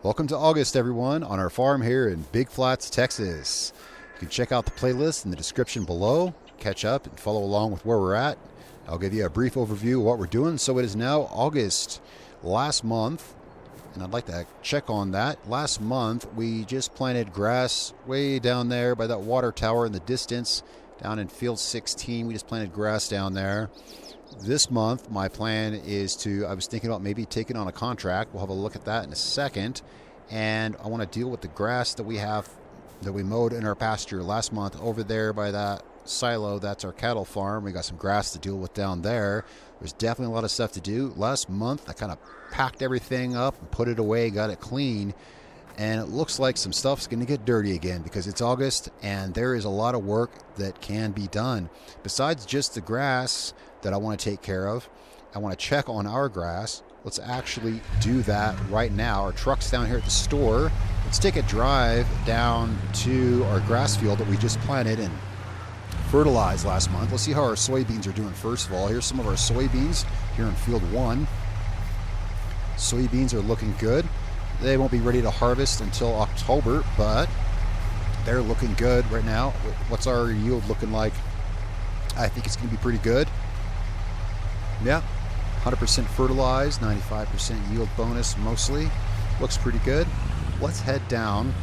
Welcome to August, everyone, on our farm here in Big Flats, Texas. You can check out the playlist in the description below, catch up and follow along with where we're at. I'll give you a brief overview of what we're doing. So it is now August. Last month, and I'd like to check on that. Last month, we just planted grass way down there by that water tower in the distance, down in field 16. We just planted grass down there. This month, my plan is I was thinking about maybe taking on a contract. We'll have a look at that in a second. And I want to deal with the grass that we mowed in our pasture last month over there by that silo. That's our cattle farm. We got some grass to deal with down there. There's definitely a lot of stuff to do. Last month, I kind of packed everything up and put it away, got it clean. And it looks like some stuff's going to get dirty again because it's August and there is a lot of work that can be done. Besides just the grass that I want to take care of, I want to check on our grass. Let's actually do that right now. Our truck's down here at the store. Let's take a drive down to our grass field that we just planted and fertilized last month. Let's see how our soybeans are doing first of all. Here's some of our soybeans here in field 1. Soybeans are looking good. They won't be ready to harvest until October, but they're looking good right now. What's our yield looking like? I think it's going to be pretty good. Yeah, 100% fertilized, 95% yield bonus mostly. Looks pretty good. Let's head down.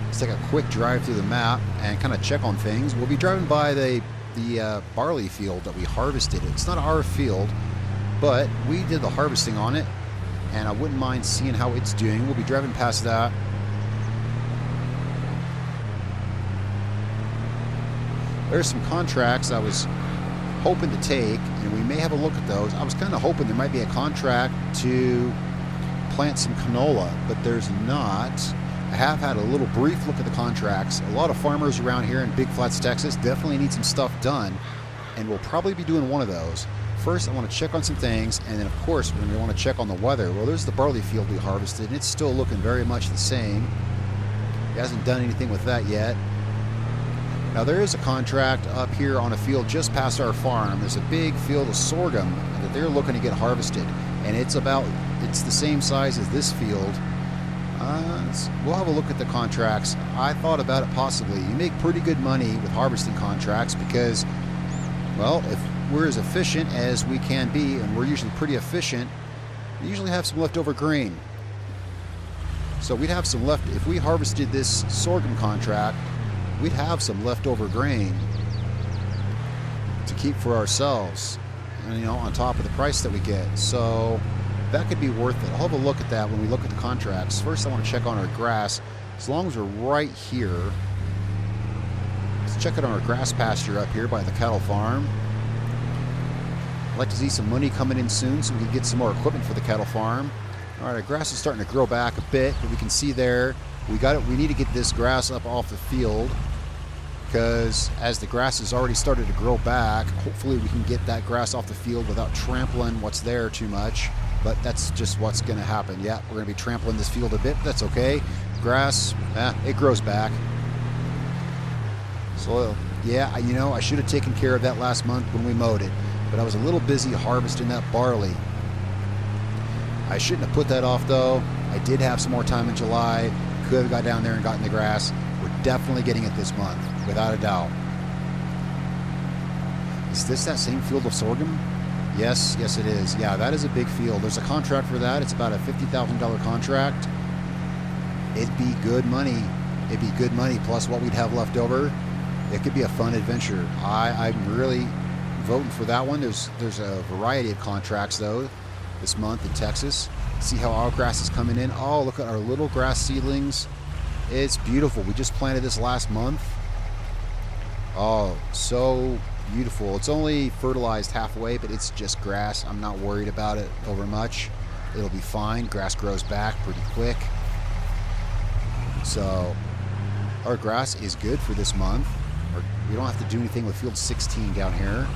Let's take a quick drive through the map and kind of check on things. We'll be driving by the barley field that we harvested. It's not our field, but we did the harvesting on it. And I wouldn't mind seeing how it's doing. We'll be driving past that. There's some contracts I was hoping to take, and we may have a look at those. I was kind of hoping there might be a contract to plant some canola, but there's not. I have had a little brief look at the contracts. A lot of farmers around here in Big Flats, Texas definitely need some stuff done, and we'll probably be doing one of those. First, I want to check on some things, and then, of course, we're going to want to check on the weather. Well, there's the barley field we harvested, and it's still looking very much the same. He hasn't done anything with that yet. Now, there is a contract up here on a field just past our farm. There's a big field of sorghum that they're looking to get harvested, and it's the same size as this field. We'll have a look at the contracts. I thought about it possibly. You make pretty good money with harvesting contracts because, well, if we're as efficient as we can be, and we're usually pretty efficient, we usually have some leftover grain. So we'd have some left, if we harvested this sorghum contract, we'd have some leftover grain to keep for ourselves, and, on top of the price that we get. So that could be worth it. I'll have a look at that when we look at the contracts. First, I want to check on our grass. As long as we're right here, let's check it on our grass pasture up here by the cattle farm. I'd like to see some money coming in soon so we can get some more equipment for the cattle farm. All right, our grass is starting to grow back a bit, but we can see there, we need to get this grass up off the field because as the grass has already started to grow back, hopefully we can get that grass off the field without trampling what's there too much, but that's just what's going to happen. Yeah, we're going to be trampling this field a bit, but that's okay. Grass, it grows back. So, yeah, I should have taken care of that last month when we mowed it. But I was a little busy harvesting that barley. I shouldn't have put that off though. I did have some more time in July. Could have got down there and gotten the grass. We're definitely getting it this month, without a doubt. Is this that same field of sorghum? Yes it is. Yeah, that is a big field. There's a contract for that. It's about a $50,000 contract. It'd be good money. It'd be good money plus what we'd have left over. It could be a fun adventure. I'm really voting for that one. There's a variety of contracts though this month in Texas. See how our grass is coming in. Oh, look at our little grass seedlings. It's beautiful. We just planted this last month. Oh, so beautiful. It's only fertilized halfway, but it's just grass. I'm not worried about it over much. It'll be fine. Grass grows back pretty quick. So our grass is good for this month. We don't have to do anything with field 16 down here.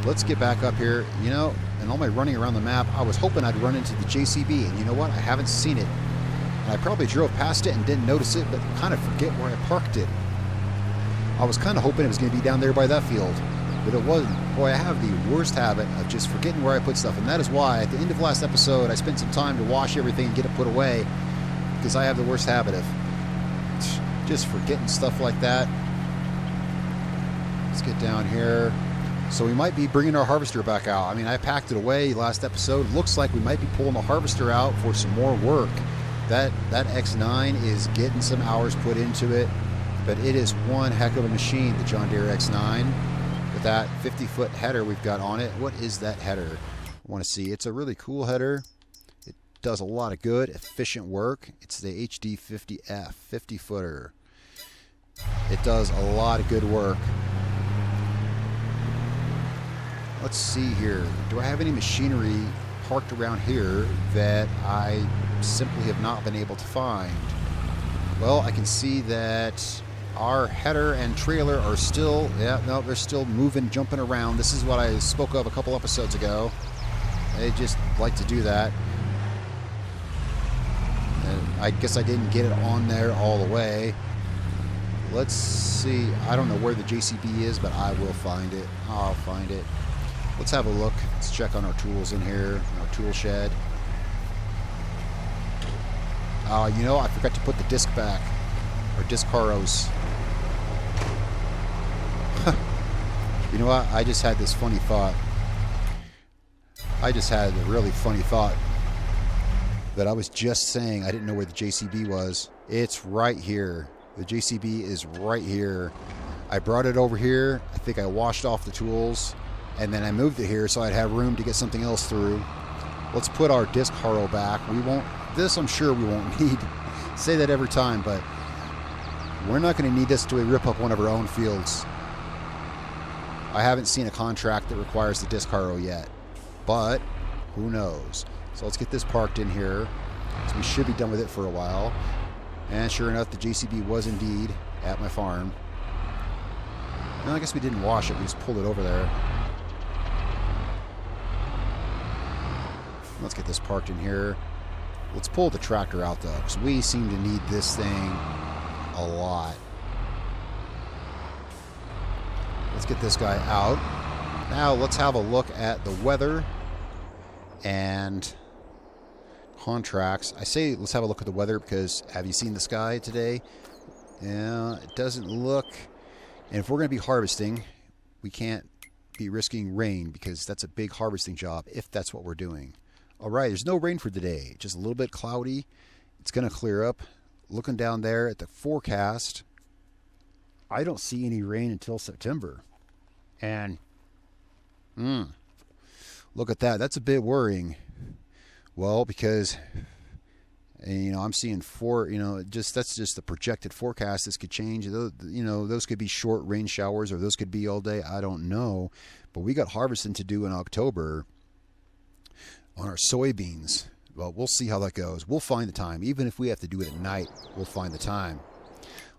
Let's get back up here. In all my running around the map, I was hoping I'd run into the JCB, and you know what? I haven't seen it. And I probably drove past it and didn't notice it, but kind of forget where I parked it. I was kind of hoping it was going to be down there by that field. but it wasn't. Boy, I have the worst habit of just forgetting where I put stuff, and that is why at the end of last episode I spent some time to wash everything and get it put away, because I have the worst habit of just forgetting stuff like that. Let's get down here. So we might be bringing our harvester back out. I mean, I packed it away last episode. Looks like we might be pulling the harvester out for some more work. That X9 is getting some hours put into it, but it is one heck of a machine, the John Deere X9. With that 50-foot header we've got on it. What is that header? I want to see. It's a really cool header. It does a lot of good, efficient work. It's the HD50F 50-footer. It does a lot of good work. Let's see here. Do I have any machinery parked around here that I simply have not been able to find? Well, I can see that our header and trailer are still, they're still moving, jumping around. This is what I spoke of a couple episodes ago. They just like to do that. And I guess I didn't get it on there all the way. Let's see. I don't know where the JCB is, but I will find it. I'll find it. Let's have a look. Let's check on our tools in here, our tool shed. You know, I forgot to put the disc back, or disc carros. You know what? I just had this funny thought. I just had a really funny thought that I was just saying I didn't know where the JCB was. It's right here. The JCB is right here. I brought it over here. I think I washed off the tools. And then I moved it here so I'd have room to get something else through. Let's put our disc harrow back. We won't, this I'm sure we won't need. Say that every time, but we're not going to need this till we rip up one of our own fields. I haven't seen a contract that requires the disc harrow yet, but who knows. So let's get this parked in here. So we should be done with it for a while. And sure enough, the JCB was indeed at my farm. No, I guess we didn't wash it. We just pulled it over there. Let's get this parked in here. Let's pull the tractor out though, because we seem to need this thing a lot. Let's get this guy out. Now let's have a look at the weather and contracts. I say let's have a look at the weather because have you seen the sky today? Yeah, it doesn't look. And if we're going to be harvesting, we can't be risking rain because that's a big harvesting job if that's what we're doing. All right, there's no rain for today. Just a little bit cloudy. It's going to clear up. Looking down there at the forecast, I don't see any rain until September. And look at that. That's a bit worrying. Well, because I'm seeing that's just the projected forecast. This could change. Those could be short rain showers or those could be all day. I don't know. But we got harvesting to do in October on our soybeans. Well, we'll see how that goes. We'll find the time. Even if we have to do it at night, we'll find the time.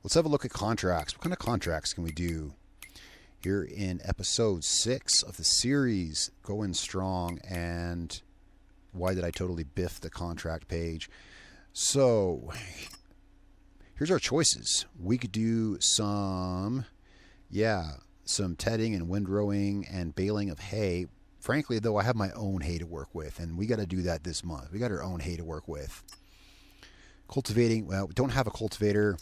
Let's have a look at contracts. What kind of contracts can we do? Here in episode 6 of the series, Going Strong, and why did I totally biff the contract page? So, here's our choices. We could do some tedding and windrowing and baling of hay. Frankly, though, I have my own hay to work with, and we got to do that this month. We got our own hay to work with. Cultivating, well, we don't have a cultivator.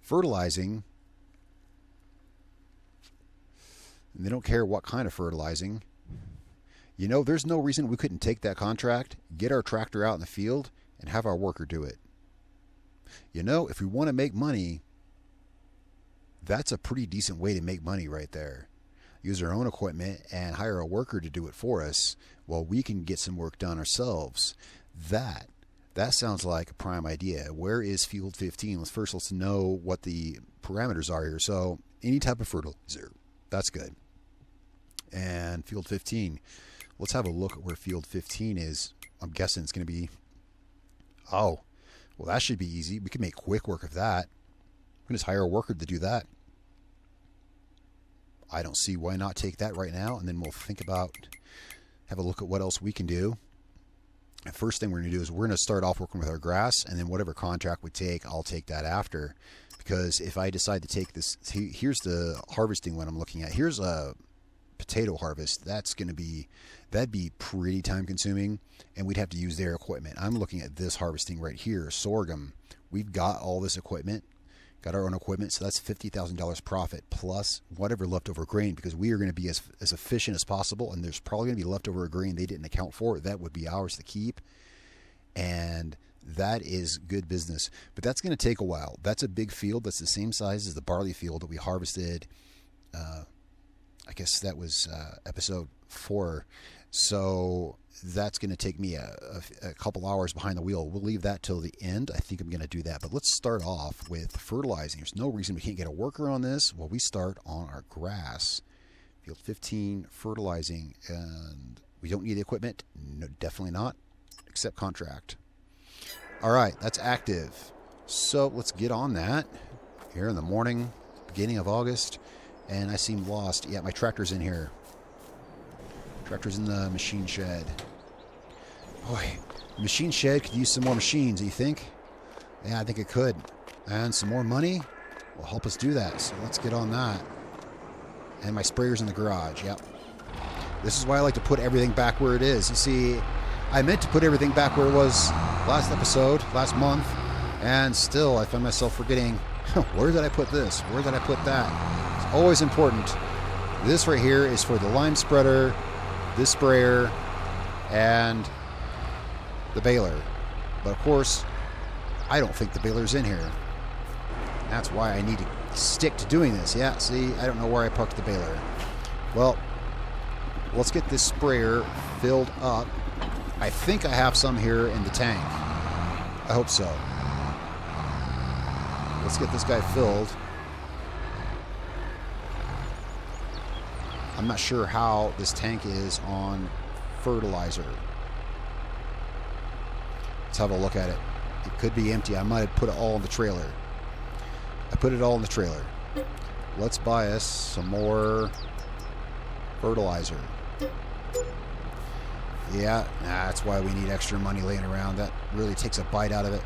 Fertilizing, and they don't care what kind of fertilizing. There's no reason we couldn't take that contract, get our tractor out in the field, and have our worker do it. If we want to make money, that's a pretty decent way to make money right there. Use our own equipment and hire a worker to do it for us while we can get some work done ourselves. That sounds like a prime idea. Where is Field 15? Let's know what the parameters are here. So any type of fertilizer, that's good. And Field 15, let's have a look at where Field 15 is. I'm guessing it's going to be, that should be easy. We can make quick work of that. We can just hire a worker to do that. I don't see why not take that right now, and then we'll have a look at what else we can do. The first thing we're going to do is we're going to start off working with our grass, and then whatever contract we take, I'll take that after. Because if I decide to take this, here's the harvesting one I'm looking at. Here's a potato harvest, that'd be pretty time consuming, and we'd have to use their equipment. I'm looking at this harvesting right here, sorghum. We've got all this equipment, got our own equipment, so that's $50,000 profit plus whatever leftover grain, because we are going to be as efficient as possible, and there's probably going to be leftover grain they didn't account for. That would be ours to keep, and that is good business. But that's going to take a while. That's a big field. That's the same size as the barley field that we harvested. I guess that was episode 4. So that's going to take me a couple hours behind the wheel. We'll leave that till the end. I think I'm going to do that. But let's start off with fertilizing. There's no reason we can't get a worker on this. Well, we start on our grass. Field 15, fertilizing. And we don't need the equipment. No, definitely not. Accept contract. All right, that's active. So let's get on that here in the morning, beginning of August. And I seem lost. Yeah, my tractor's in here. Tractor's in the machine shed. Boy, the machine shed could use some more machines, do you think? Yeah, I think it could. And some more money will help us do that. So let's get on that. And my sprayer's in the garage. Yep. This is why I like to put everything back where it is. You see, I meant to put everything back where it was last episode, last month, and still I find myself forgetting, where did I put this? Where did I put that? It's always important. This right here is for the lime spreader, this sprayer, and the baler. But of course, I don't think the baler's in here. That's why I need to stick to doing this. Yeah, see, I don't know where I parked the baler. Well, let's get this sprayer filled up. I think I have some here in the tank. I hope so. Let's get this guy filled. I'm not sure how this tank is on fertilizer. Let's have a look at it. It could be empty. I might have put it all in the trailer. I put it all in the trailer. Let's buy us some more fertilizer. Yeah, that's why we need extra money laying around. That really takes a bite out of it.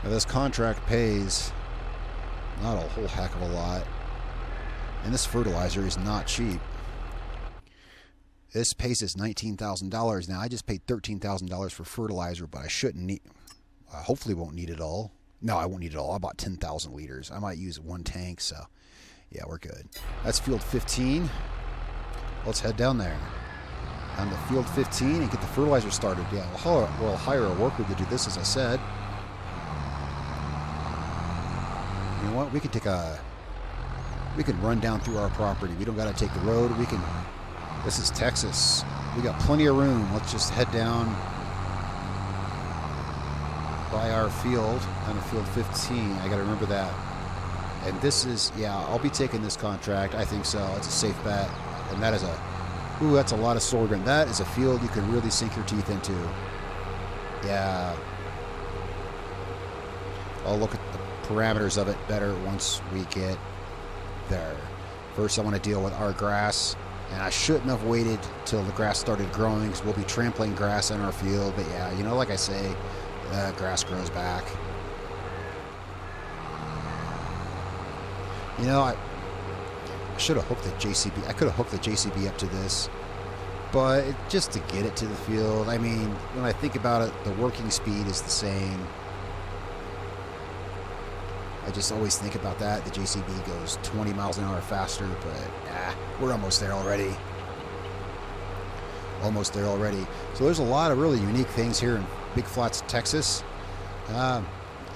Now this contract pays not a whole heck of a lot. And this fertilizer is not cheap. This pays us $19,000. Now, I just paid $13,000 for fertilizer, but I shouldn't need... hopefully won't need it all. No, I won't need it all. I bought 10,000 liters. I might use one tank, so... yeah, we're good. That's field 15. Let's head down there. Down to field 15 and get the fertilizer started. Yeah, we'll hire a worker to do this, as I said. You know what? We can run down through our property. We don't got to take the road. This is Texas. We got plenty of room. Let's just head down by our field, down to field 15. I got to remember that. And this is, yeah, I'll be taking this contract. I think so. It's a safe bet. And that is that's a lot of sorghum. That is a field you can really sink your teeth into. Yeah. I'll look at the parameters of it better once we get there. First, I want to deal with our grass, and I shouldn't have waited till the grass started growing, because we'll be trampling grass in our field. But yeah, you know, like I say, grass grows back. You know, I should have hooked the JCB. I could have hooked the JCB up to this, but just to get it to the field. I mean, when I think about it, the working speed is the same. I just always think about that. The JCB goes 20 miles an hour faster, but we're almost there already. Almost there already. So there's a lot of really unique things here in Big Flats, Texas.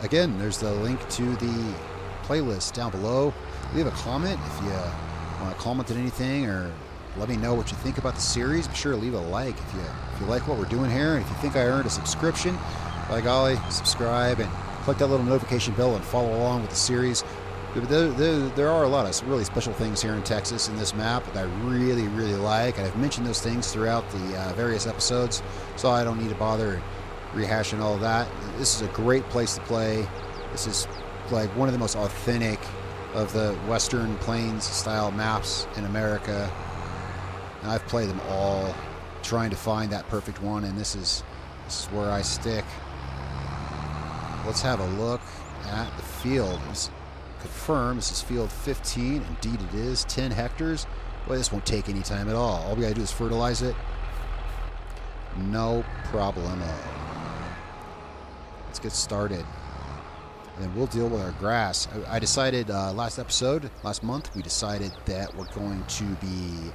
Again, there's the link to the playlist down below. Leave a comment if you want to comment on anything, or let me know what you think about the series. Be sure to leave a like if you like what we're doing here, and if you think I earned a subscription, by golly, subscribe and click that little notification bell and follow along with the series. There are a lot of really special things here in Texas in this map that I really, really like. And I've mentioned those things throughout the various episodes, so I don't need to bother rehashing all of that. This is a great place to play. This is like one of the most authentic of the Western Plains style maps in America. And I've played them all, trying to find that perfect one, and this is where I stick. Let's have a look at the field. Let's confirm this is field 15. Indeed it is. 10 hectares. Well, this won't take any time at all. We gotta do is fertilize it. No problemo. Let's get started. And then we'll deal with our grass. I decided last month, we decided that we're going to be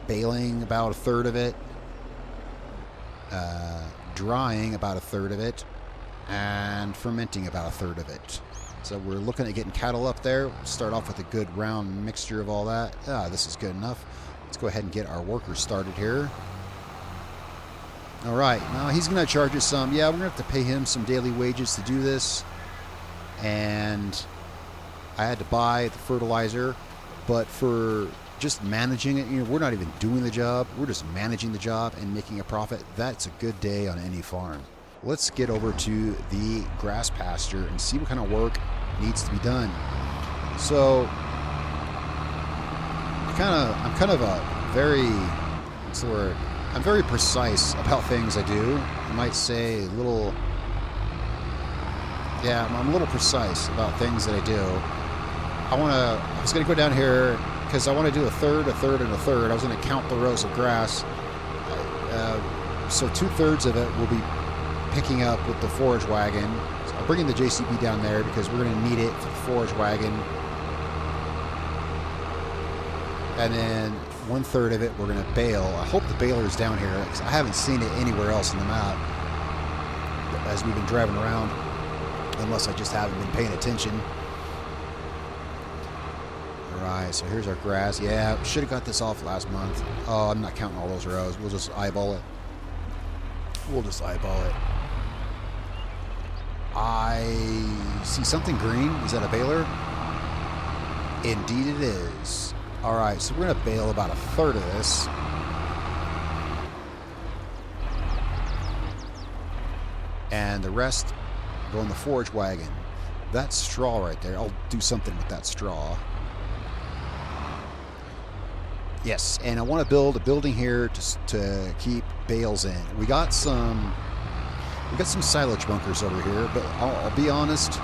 baling about a third of it, drying about a third of it, and fermenting about a third of it. So we're looking at getting cattle up there. We'll start off with a good round mixture of all that. This is good enough. Let's go ahead and get our workers started here. All right, now he's going to charge us some. Yeah, we're going to have to pay him some daily wages to do this. And I had to buy the fertilizer, but for just managing it, we're not even doing the job. We're just managing the job and making a profit. That's a good day on any farm. Let's get over to the grass pasture and see what kind of work needs to be done. So I'm kind of a very, what's the word? I'm very precise about things I do. I might say a little, yeah, I'm a little precise about things that I do. I was going to go down here because I want to do a third, a third, and a third. I was going to count the rows of grass. So 2/3 of it will be picking up with the forage wagon. So I'm bringing the JCB down there because we're going to need it for the forage wagon. And then 1/3 of it we're going to bale. I hope the baler is down here because I haven't seen it anywhere else in the map as we've been driving around, unless I just haven't been paying attention. Alright, so here's our grass. Yeah, should have got this off last month. Oh, I'm not counting all those rows. We'll just eyeball it. I see something green. Is that a baler? Indeed it is. Alright, so we're going to bale about a third of this. And the rest go in the forage wagon. That's straw right there. I'll do something with that straw. Yes, and I want to build a building here to keep bales in. We got some silage bunkers over here, but I'll be honest,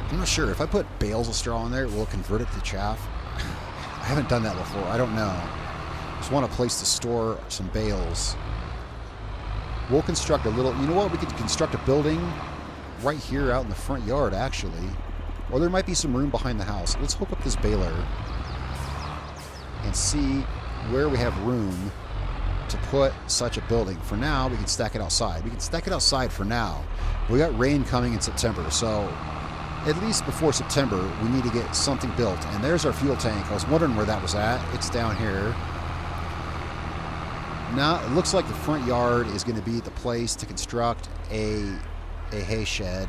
I'm not sure. If I put bales of straw in there, will it convert it to chaff? I haven't done that before. I don't know. Just want a place to store some bales. We'll construct a little, you know what? We could construct a building right here out in the front yard, actually. Or there might be some room behind the house. Let's hook up this baler and see where we have room to put such a building. For now, we can stack it outside. We can stack it outside for now. We got rain coming in September, so at least before September, we need to get something built. And there's our fuel tank. I was wondering where that was at. It's down here. Now, it looks like the front yard is going to be the place to construct a hay shed.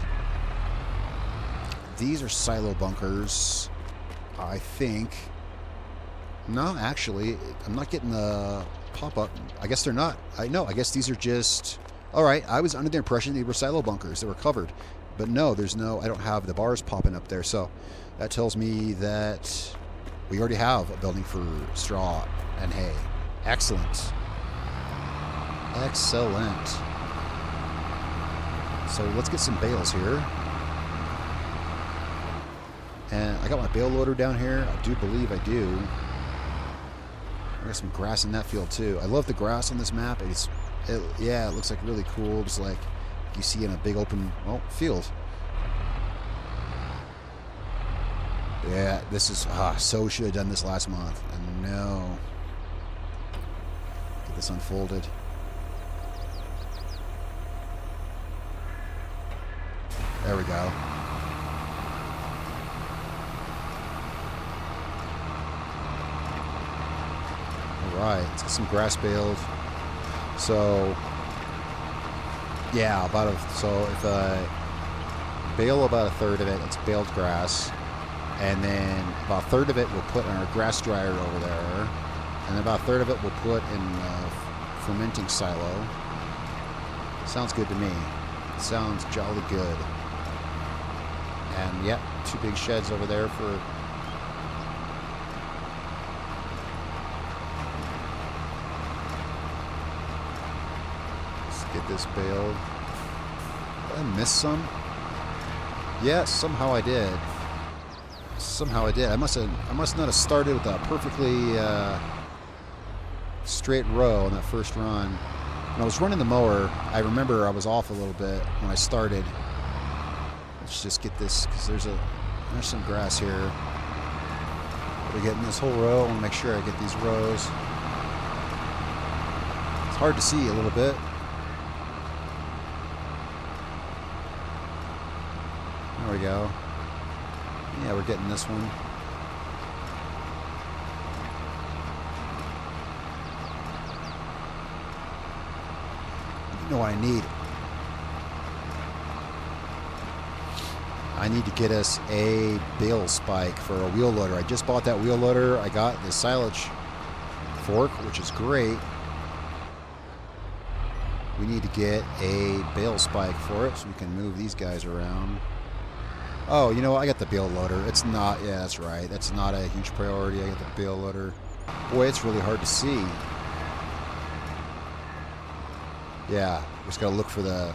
These are silo bunkers, I think. No, actually, I'm not getting the pop-up. I guess they're not. I guess these are just... Alright, I was under the impression they were silo bunkers. They were covered. But no, there's no... I don't have the bars popping up there. So that tells me that we already have a building for straw and hay. Excellent. Excellent. So let's get some bales here. And I got my bale loader down here. I do believe I do. I got some grass in that field too. I love the grass on this map. Yeah, it looks like really cool, just like you see in a big open field. Yeah, this is so should have done this last month. I know. Get this unfolded. There we go. Alright, let's get some grass baled. So, yeah, if I bale about a third of it, it's baled grass. And then about a third of it we'll put in our grass dryer over there. And then about a third of it we'll put in a fermenting silo. Sounds good to me. Sounds jolly good. And yep, 2 big sheds over there for... Let's get this baled. Did I miss some? Yes, somehow I did. Somehow I did. I must not have started with a perfectly straight row on that first run. When I was running the mower, I remember I was off a little bit when I started. Let's just get this, because there's some grass here. We're getting this whole row. I want to make sure I get these rows. It's hard to see a little bit. There we go. Yeah, we're getting this one. You know what I need? I need to get us a bale spike for a wheel loader. I just bought that wheel loader. I got the silage fork, which is great. We need to get a bale spike for it so we can move these guys around. Oh, you know what? I got the bale loader. It's not, yeah, that's right. That's not a huge priority. I got the bale loader. Boy, it's really hard to see. Yeah, just gotta look for the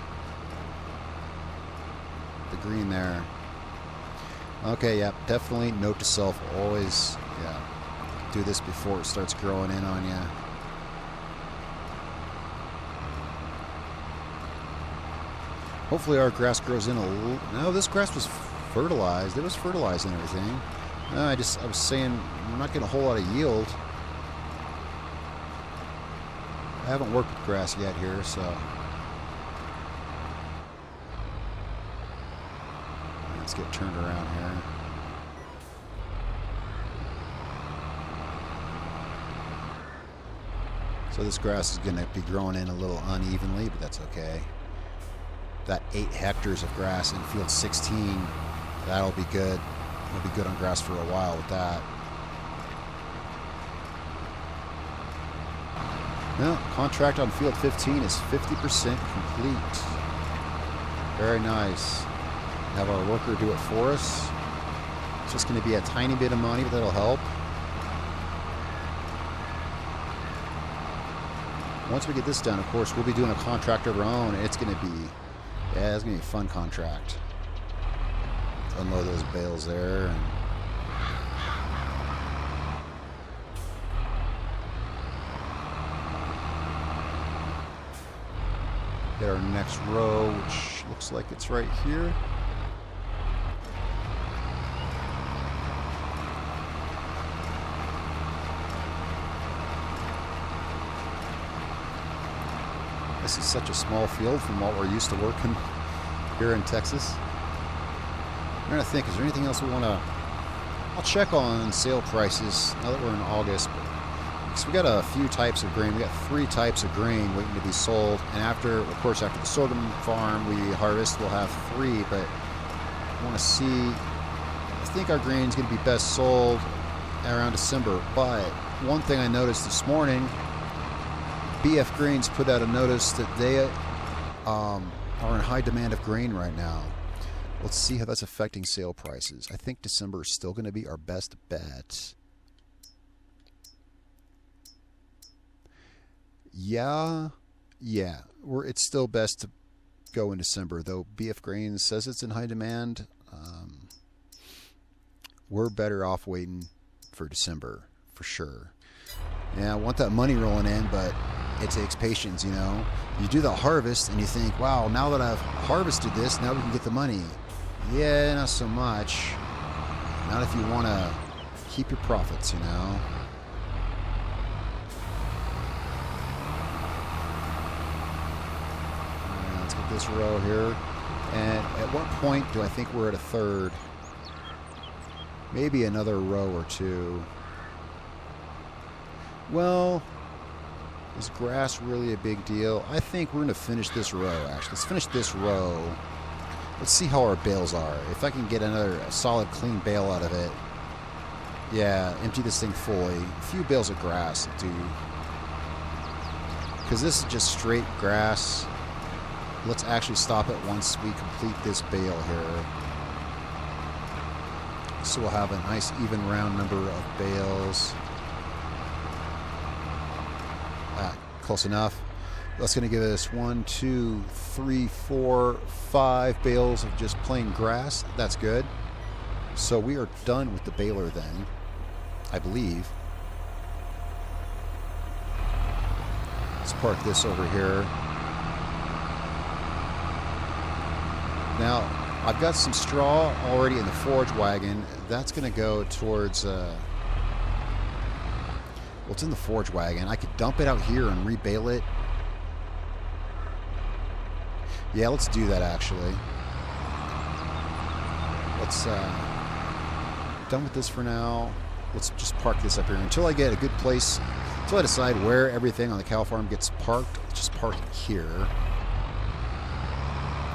green there. Okay, yeah, definitely note to self. Always, yeah, do this before it starts growing in on you. Hopefully our grass grows in a little. No, this grass was fertilized. It was fertilized and everything. No, I was saying we're not getting a whole lot of yield. I haven't worked with grass yet here, so let's get turned around here. So this grass is going to be growing in a little unevenly, but that's okay. That 8 hectares of grass in field 16, that'll be good. We'll be good on grass for a while with that. No, contract on field 15 is 50% complete. Very nice. Have our worker do it for us. It's just going to be a tiny bit of money, but that'll help. Once we get this done, of course, we'll be doing a contract of our own. It's going to be, yeah, it's going to be a fun contract. Unload those bales there. And get our next row, which looks like it's right here. This is such a small field from what we're used to working here in Texas. I'm trying to think, is there anything else we want to... I'll check on sale prices now that we're in August. Because we got a few types of grain. We got 3 types of grain waiting to be sold. And after, of course, after the sorghum farm we harvest, we'll have 3. But I want to see... I think our grain is going to be best sold around December. But one thing I noticed this morning... BF Grains put out a notice that they are in high demand of grain right now. Let's see how that's affecting sale prices. I think December is still going to be our best bet. Yeah. It's still best to go in December, though BF Grains says it's in high demand. We're better off waiting for December, for sure. Yeah, I want that money rolling in, but it takes patience, you know. You do the harvest and you think, wow, now that I've harvested this, now we can get the money. Yeah, not so much. Not if you want to keep your profits, you know. Right, let's get this row here. And at what point do I think we're at a third? Maybe another row or 2. Well, is grass really a big deal? I think we're going to finish this row, actually. Let's finish this row. Let's see how our bales are. If I can get another solid, clean bale out of it. Yeah, empty this thing fully. A few bales of grass, dude. Because this is just straight grass. Let's actually stop it once we complete this bale here. So we'll have a nice, even, round number of bales. Close enough. That's going to give us 1, 2, 3, 4, 5 bales of just plain grass. That's good. So we are done with the baler then, I believe. Let's park this over here. Now, I've got some straw already in the forage wagon. That's going to go towards... well, it's in the forage wagon. I could dump it out here and rebale it. Yeah, let's do that, actually. Let's... done with this for now. Let's just park this up here. Until I get a good place... Until I decide where everything on the cow farm gets parked, let's just park it here.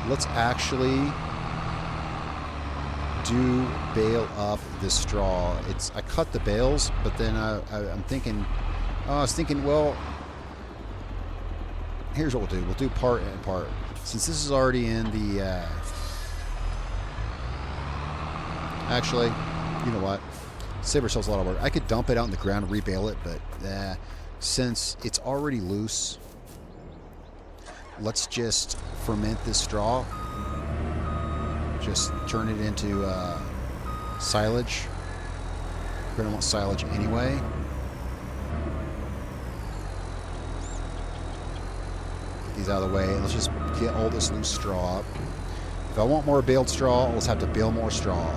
Let's actually do bale up this straw. I cut the bales, but then I'm thinking, I was thinking, well, here's what we'll do. We'll do part and part. Since this is already in the, actually, you know what? Save ourselves a lot of work. I could dump it out in the ground and rebale it, but since it's already loose, let's just ferment this straw. Just turn it into silage. We're going to want silage anyway. Get these out of the way. Let's just get all this loose straw up. If I want more baled straw, I'll just have to bale more straw.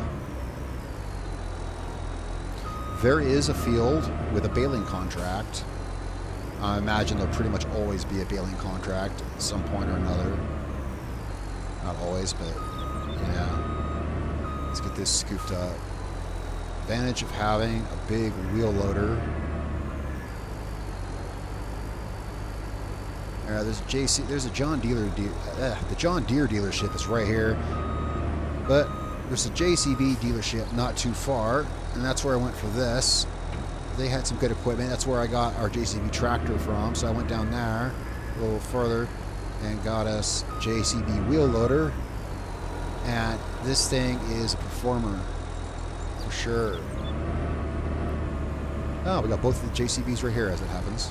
There is a field with a baling contract. I imagine there'll pretty much always be a baling contract at some point or another. Not always, but yeah. Let's get this scooped up. Advantage of having a big wheel loader. There's a John Deere. The John Deere dealership is right here, but there's a JCB dealership not too far, and that's where I went for this. They had some good equipment. That's where I got our JCB tractor from. So I went down there a little further and got us JCB wheel loader. And this thing is a performer for sure. Oh, we got both of the JCBs right here as it happens.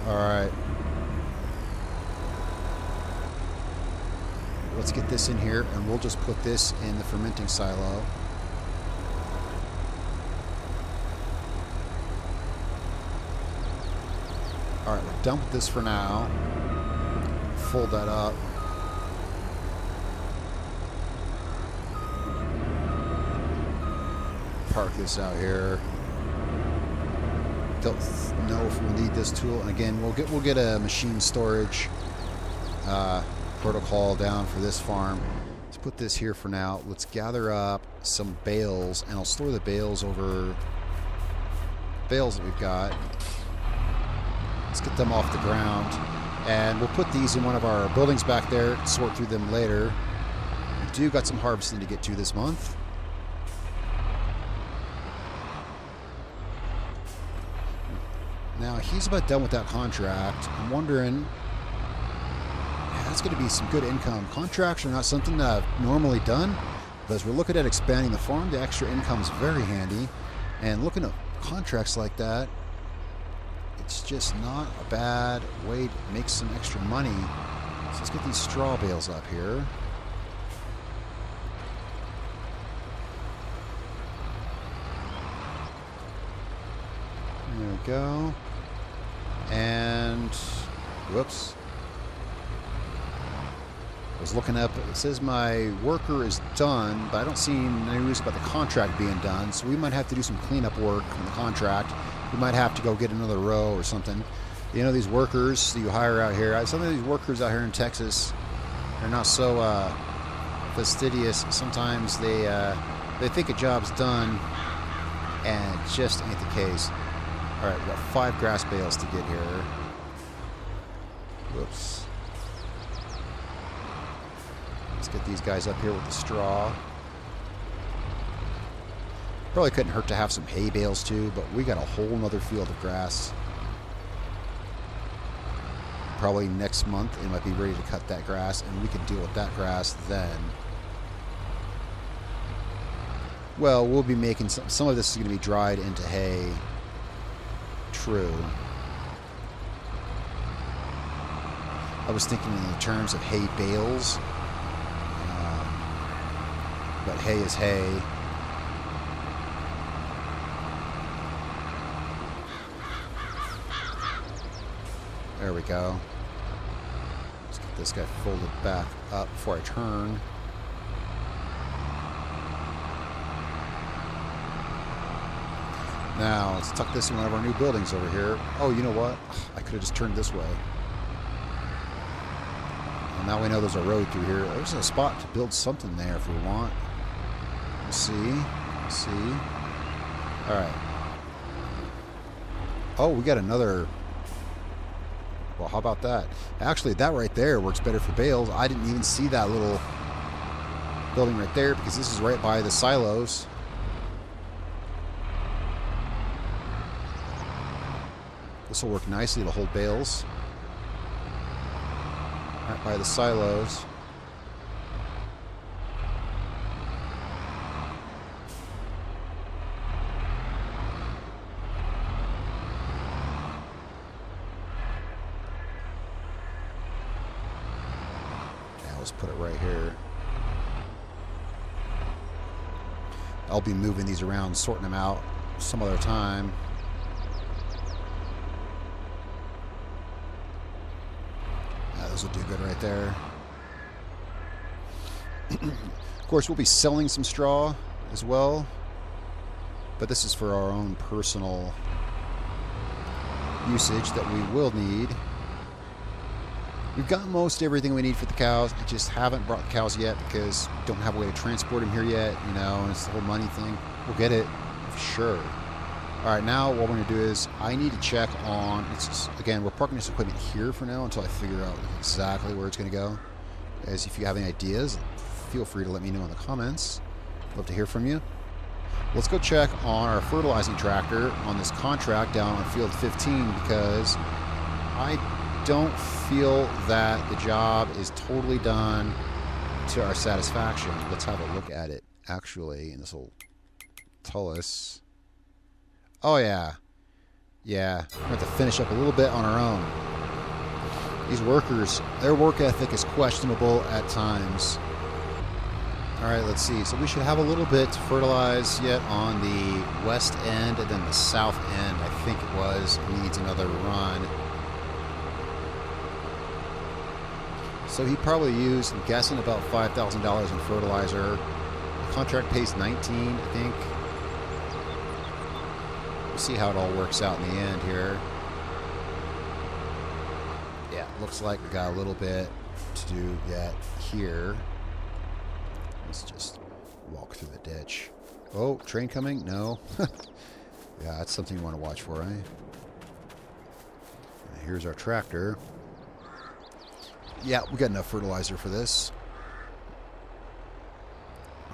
All right. Let's get this in here and we'll just put this in the fermenting silo. Alright, we'll dump this for now. Fold that up. Park this out here. Don't know if we'll need this tool. And again, we'll get a machine storage protocol down for this farm. Let's put this here for now. Let's gather up some bales, and I'll store the bales over bales that we've got. Let's get them off the ground, and we'll put these in one of our buildings back there, sort through them later. We do got some harvesting to get to this month. Now, he's about done with that contract. I'm wondering, that's going to be some good income. Contracts are not something that I've normally done, but as we're looking at expanding the farm, the extra income is very handy. And looking at contracts like that, it's just not a bad way to make some extra money. So let's get these straw bales up here. There we go. And, whoops. I was looking up, it says my worker is done, but I don't see any news about the contract being done, so we might have to do some cleanup work on the contract. We might have to go get another row or something. You know, these workers that you hire out here, some of these workers out here in Texas are not so fastidious. Sometimes they think a job's done, and it just ain't the case. All right, we've got 5 grass bales to get here. Whoops. Let's get these guys up here with the straw. Probably couldn't hurt to have some hay bales too, but we got a whole nother field of grass. Probably next month it might be ready to cut that grass, and we can deal with that grass then. Well, we'll be making some of this is going to be dried into hay. True. I was thinking in the terms of hay bales. but hay is hay. There we go. Let's get this guy folded back up before I turn. Now, let's tuck this in one of our new buildings over here. Oh, you know what? I could have just turned this way. Well, now we know there's a road through here. There's a spot to build something there if we want. We'll see. We'll see. All right. Oh, we got another... Well, how about that? Actually, that right there works better for bales. I didn't even see that little building right there because this is right by the silos. This will work nicely to hold bales. Right by the silos. Let's put it right here. I'll be moving these around, sorting them out some other time. Those will do good right there. Of course, we'll be selling some straw as well, but this is for our own personal usage that we will need. We've got most everything we need for the cows. I just haven't brought the cows yet because we don't have a way to transport them here yet, you know, and it's the whole money thing. We'll get it for sure. All right, now what we're going to do is I need to check on, again, we're parking this equipment here for now until I figure out exactly where it's going to go. As if you have any ideas, feel free to let me know in the comments. Love to hear from you. Let's go check on our fertilizing tractor on this contract down on field 15 because I don't feel that the job is totally done to our satisfaction. Let's have a look at it actually, and this will tell us. Oh yeah, we're going to have to finish up a little bit on our own. These workers, their work ethic is questionable at times. All right, let's see. So we should have a little bit to fertilize yet on the west end, and then the south end, I think it was, needs another run. So he probably used, I'm guessing, about $5,000 in fertilizer. The contract pays $19, I think. We'll see how it all works out in the end here. Yeah, looks like we got a little bit to do yet here. Let's just walk through the ditch. Oh, train coming? No. Yeah, that's something you want to watch for, right? And here's our tractor. Yeah, we got enough fertilizer for this.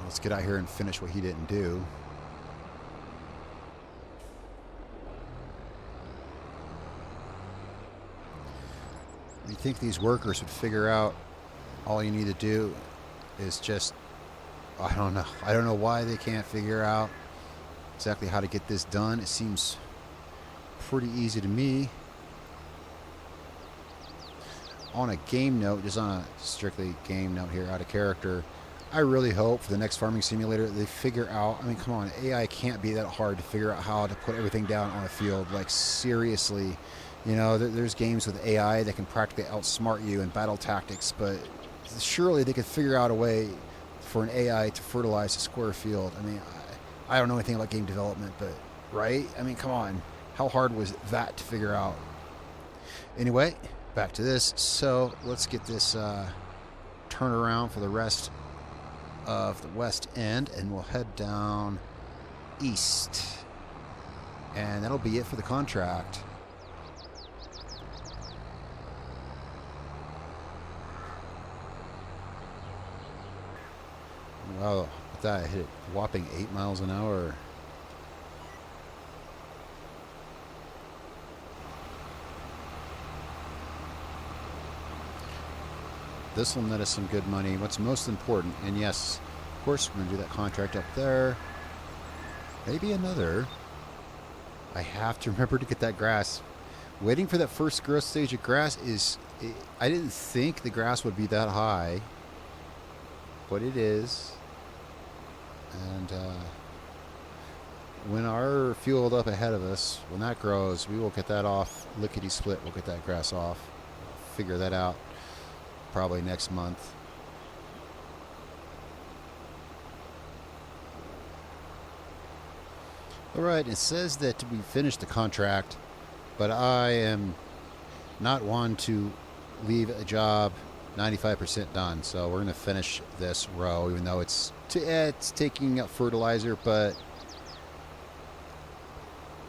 Let's get out here and finish what he didn't do. You think these workers would figure out all you need to do is just, I don't know. I don't know why they can't figure out exactly how to get this done. It seems pretty easy to me. On a game note, just on a strictly game note here, out of character, I really hope for the next farming simulator they figure out, I mean, come on, AI can't be that hard to figure out how to put everything down on a field. Like, seriously, you know, there's games with AI that can practically outsmart you in battle tactics, but surely they could figure out a way for an AI to fertilize a square field. I mean, I don't know anything about game development, but, right? I mean, come on, how hard was that to figure out? Anyway, back to this. So let's get this turnaround for the rest of the west end, and we'll head down east, and that'll be it for the contract. Wow, I thought I hit it a whopping 8 miles an hour. This will net us some good money. What's most important, and yes, of course, we're going to do that contract up there. Maybe another. I have to remember to get that grass. Waiting for that first growth stage of grass is... I didn't think the grass would be that high, but it is. And when our field up ahead of us, when that grows, we will get that off lickety split. We'll get that grass off. Figure that out probably next month. Alright, it says that we finished the contract, but I am not one to leave a job 95% done. So we're going to finish this row, even though it's taking up fertilizer. But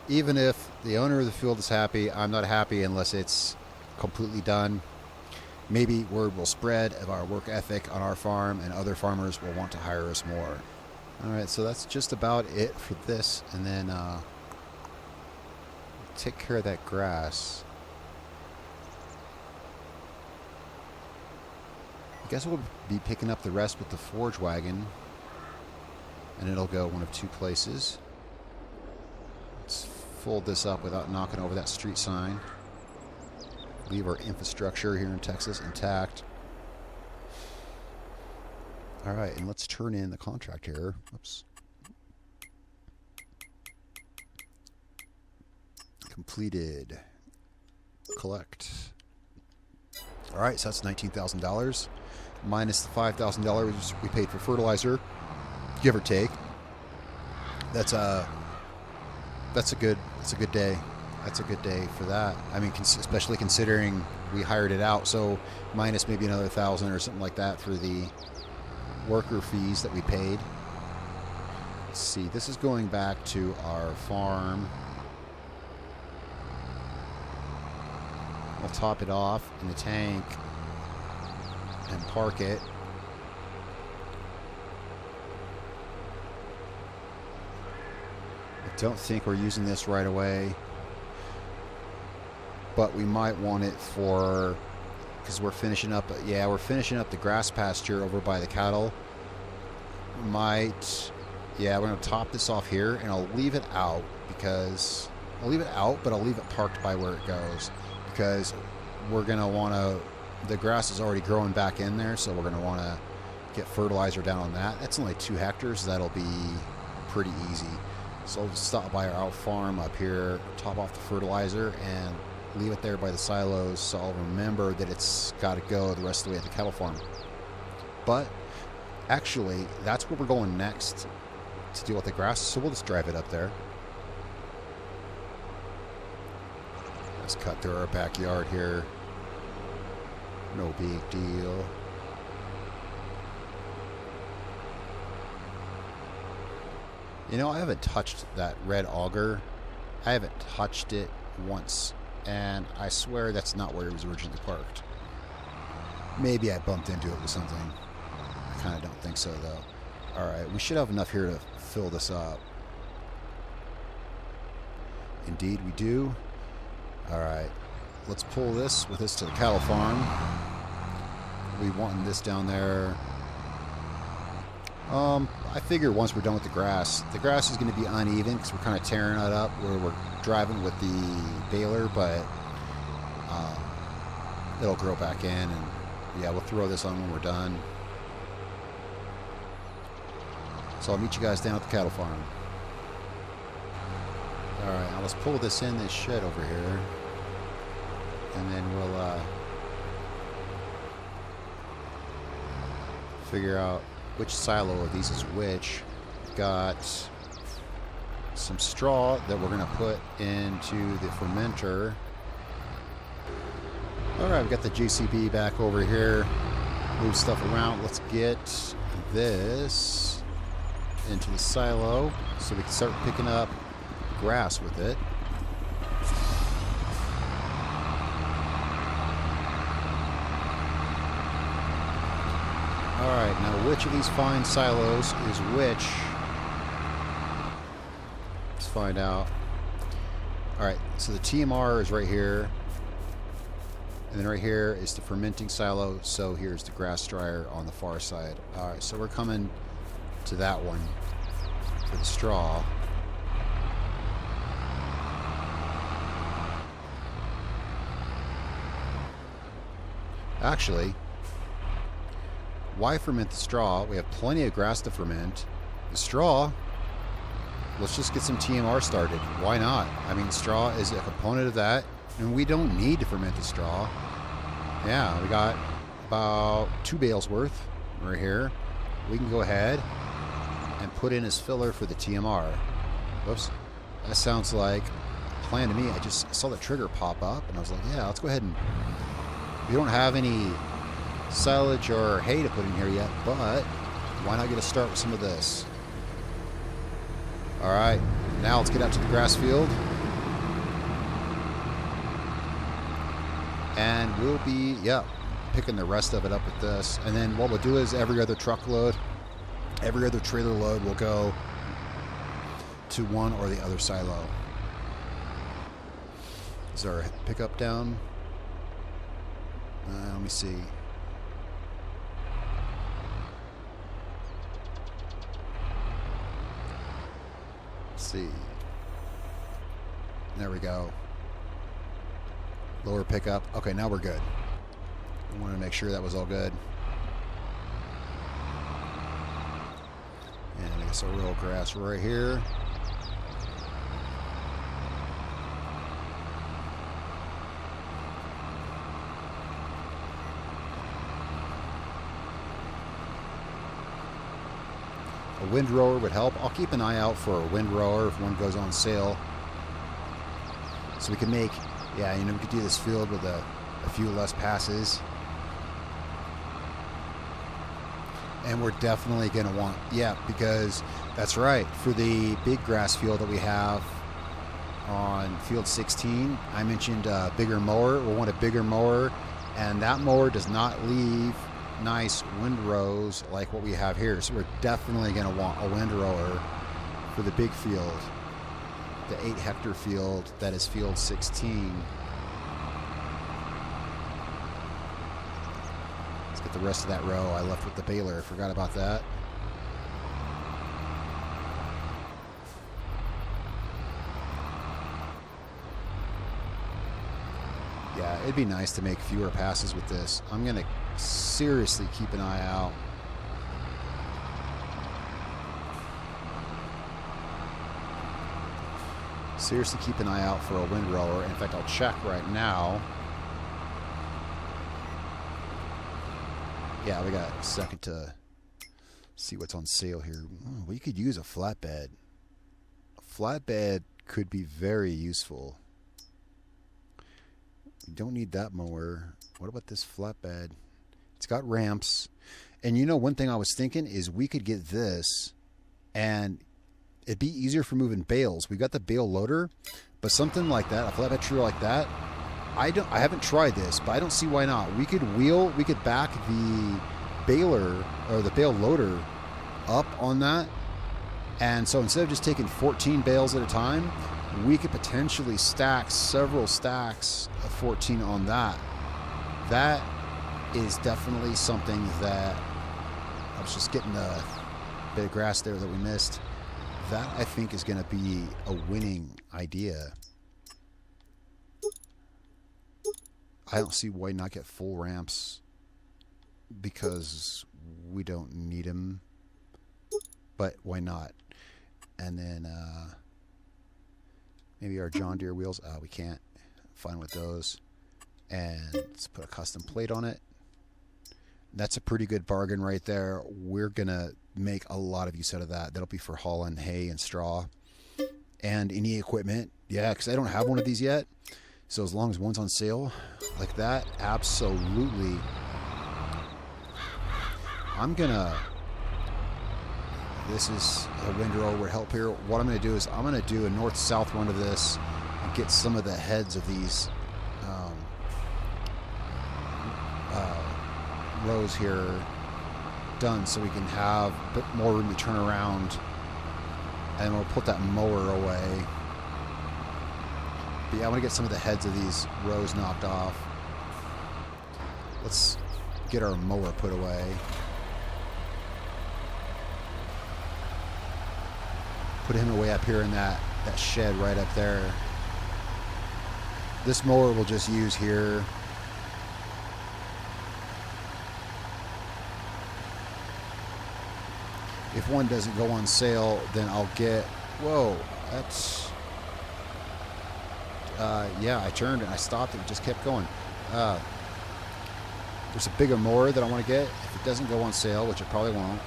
even if the owner of the field is happy, I'm not happy unless it's completely done. Maybe word will spread of our work ethic on our farm, and other farmers will want to hire us more. Alright, so that's just about it for this. And then take care of that grass. I guess we'll be picking up the rest with the forage wagon, and it'll go one of two places. Let's fold this up without knocking over that street sign. Leave our infrastructure here in Texas intact. Alright, and let's turn in the contract here. Oops. Completed. Collect. Alright, so that's $19,000 minus the $5,000 we paid for fertilizer, give or take. That's a good day. That's a good day for that. I mean, especially considering we hired it out. So minus maybe another $1,000 or something like that for the worker fees that we paid. Let's see. This is going back to our farm. We'll top it off in the tank and park it. I don't think we're using this right away, but we might want it for, because we're finishing up, we're finishing up the grass pasture over by the cattle. We're going to top this off here, and I'll leave it out because, but I'll leave it parked by where it goes, because we're going to want to, the grass is already growing back in there, so we're going to want to get fertilizer down on that. That's only 2 hectares. That'll be pretty easy. So I'll just stop by our out farm up here, top off the fertilizer, and leave it there by the silos, so I'll remember that it's got to go the rest of the way at the cattle farm. But actually, that's where we're going next to deal with the grass, so we'll just drive it up there. Let's cut through our backyard here. No big deal. You know, I haven't touched that red auger. I haven't touched it once, and I swear that's not where it was originally parked. Maybe I bumped into it with something. I kind of don't think so, though. Alright, we should have enough here to fill this up. Indeed we do. Alright, let's pull this with us to the cattle farm. We want this down there. I figure once we're done with the grass is going to be uneven because we're kind of tearing it up where we're driving with the baler, but it'll grow back in, and yeah, we'll throw this on when we're done. So I'll meet you guys down at the cattle farm. Alright, now let's pull this in this shed over here, and then we'll figure out which silo of these is which. We've got some straw that we're going to put into the fermenter. Alright, we've got the JCB back over here. Move stuff around. Let's get this into the silo so we can start picking up grass with it. Alright, now which of these fine silos is which? Let's find out. Alright, so the TMR is right here. And then right here is the fermenting silo. So here's the grass dryer on the far side. Alright, so we're coming to that one for the straw. Actually, why ferment the straw? We have plenty of grass to ferment. The straw, let's just get some TMR started. Why not? I mean, straw is a component of that, and we don't need to ferment the straw. Yeah, we got about 2 bales worth right here. We can go ahead and put in as filler for the TMR. Whoops. That sounds like a plan to me. I just saw the trigger pop up, and I was like, yeah, let's go ahead and... We don't have any silage or hay to put in here yet, but why not get a start with some of this? All right, now let's get out to the grass field. And we'll be, picking the rest of it up with this. And then what we'll do is every other truckload, every other trailer load will go to one or the other silo. Is our pickup down? Let me see. Let's see. There we go. Lower pickup. Okay, now we're good. I wanted to make sure that was all good. And I guess I'll roll grass right here. A windrower would help. I'll keep an eye out for a windrower if one goes on sale. So we can make, we could do this field with a few less passes. And we're definitely going to want, because that's right. For the big grass field that we have on field 16, I mentioned a bigger mower. We'll want a bigger mower, and that mower does not leave nice windrows like what we have here. So we're definitely going to want a windrower for the big field, the 8-hectare field that is field 16. Let's get the rest of that row I left with the baler. Forgot about that. Yeah, it'd be nice to make fewer passes with this. I'm going to seriously keep an eye out. Seriously keep an eye out for a windrower. In fact, I'll check right now. Yeah, we got a second to see what's on sale here. We could use a flatbed. A flatbed could be very useful. You don't need that mower. What about this flatbed? It's got ramps. And one thing I was thinking is we could get this and it'd be easier for moving bales. We got the bale loader, but something like that, a flatbed trailer like that, I haven't tried this, but I don't see why not. We could back the baler or the bale loader up on that. And so instead of just taking 14 bales at a time, we could potentially stack several stacks of 14 on that. That is definitely something that I was just getting a bit of grass there that we missed. That I think is going to be a winning idea. I don't see why not get full ramps because we don't need them, but why not? And then maybe our John Deere wheels. We can't. Fine with those. And let's put a custom plate on it. That's a pretty good bargain right there. We're going to make a lot of use out of that. That'll be for hauling hay and straw and any equipment. Yeah, because I don't have one of these yet. So as long as one's on sale like that, absolutely. This is a windrower help here. What I'm going to do is I'm going to do a north-south run of this and get some of the heads of these rows here done so we can have a bit more room to turn around, and we'll put that mower away. But yeah, I want to get some of the heads of these rows knocked off. Let's get our mower put away. Put him away up here in that shed right up there. This mower we'll just use here. if one doesn't go on sale, then I'll get, whoa, that's, yeah, I turned and I stopped and it just kept going. There's a bigger mower that I want to get. If it doesn't go on sale, which it probably won't,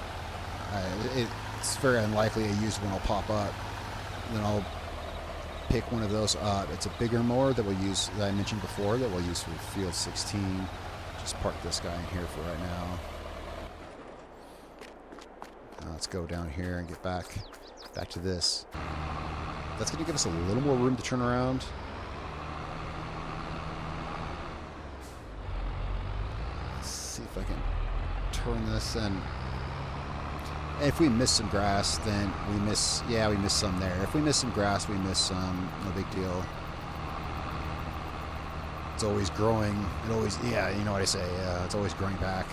it's very unlikely a used one will pop up. Then I'll pick one of those up. It's a bigger mower that we'll use, that I mentioned before, that we'll use for field 16. Just park this guy in here for right now. Let's go down here and get back to this. That's going to give us a little more room to turn around. Let's see if I can turn this in. And if we miss some grass, then we miss some there. If we miss some grass, we miss some. No big deal. It's always growing. It always, yeah, you know what I say. It's always growing back.